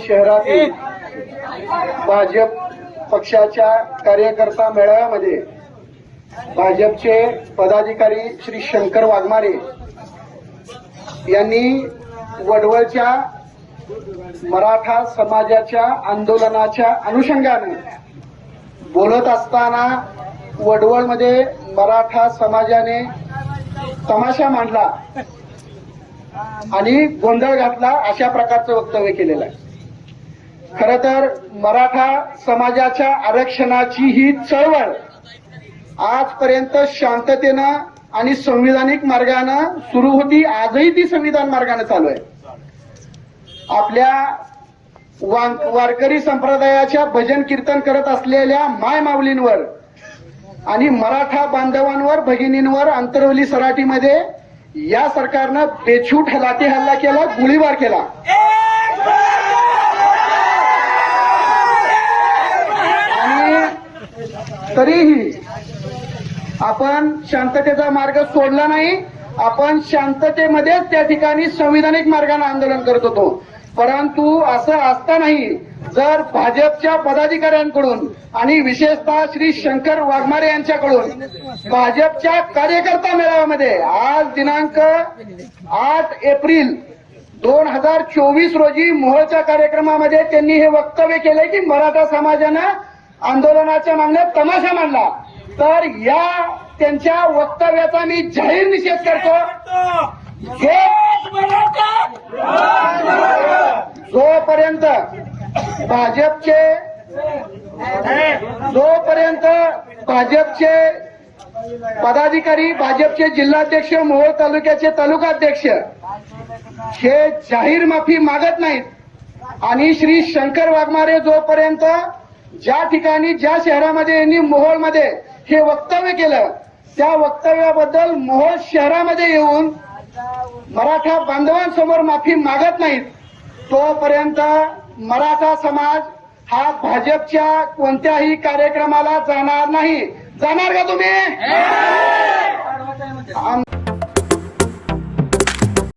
शहरातील भाजप पक्षाच्या कार्यकर्ता मेळाव्यामध्ये भाजपचे पदाधिकारी श्री शंकर वाघमारे यांनी वडवळच्या मराठा समाजाच्या आंदोलनाच्या अनुषंगाने बोलत असताना वडवळमध्ये मराठा समाजाने तमाशा मांडला आणि गोंधळ घातला अशा प्रकारचं वक्तव्य केलेलं आहे। खरं तर मराठा समाजाच्या आरक्षणाची ही चळवळ आजपर्यंत शांततेनं आणि संविधानिक मार्गानं सुरू होती, आजही ती संविधान मार्गाने चालू आहे। आपल्या वारकरी संप्रदायाच्या भजन कीर्तन करत असलेल्या माय माऊलींवर आणि मराठा बांधवांवर भगिनींवर अंतरवली सराटीमध्ये या सरकारनं बेछूट लाठी हल्ला केला, गोळीबार केला। आणि तरीही आपण शांततेचा मार्ग सोडला नाही, आपण शांततेमध्येच त्या ठिकाणी संविधानिक मार्गाने आंदोलन करत होतो। परंतु असं असतानाही जर भाजपच्या पदाधिकाऱ्यांकडून आणि विशेषतः श्री शंकर वाघमारे यांच्याकडून भाजपच्या कार्यकर्ता मेळाव्यामध्ये आज दिनांक 8 एप्रिल 2024 रोजी मोहोळच्या कार्यक्रमामध्ये त्यांनी हे वक्तव्य केले की मराठा समाजानं आंदोलनाच्या मागण्यात तमाशा मांडला, तर या त्यांच्या वक्तव्याचा मी जाहीर निषेध करतो। जोपर्यंत भाजपचे पदाधिकारी, भाजपचे जिल्हाध्यक्ष, मोहोळ तालुक्याचे तालुकाध्यक्ष हे जाहीर माफी मागत नाहीत आणि श्री शंकर वाघमारे जोपर्यंत ज्या ठिकाणी ज्या शहरामध्ये यांनी मोहोळमध्ये हे वक्तव्य केलं त्या वक्तव्याबद्दल मोहोळ शहरामध्ये येऊन मराठा बांधवांसमोर माफी मागत नाहीत, तोपर्यंत मराठा समाज हा भाजपच्या कोणत्याही कार्यक्रमाला जाणार नाही। जाणार का तुम्ही?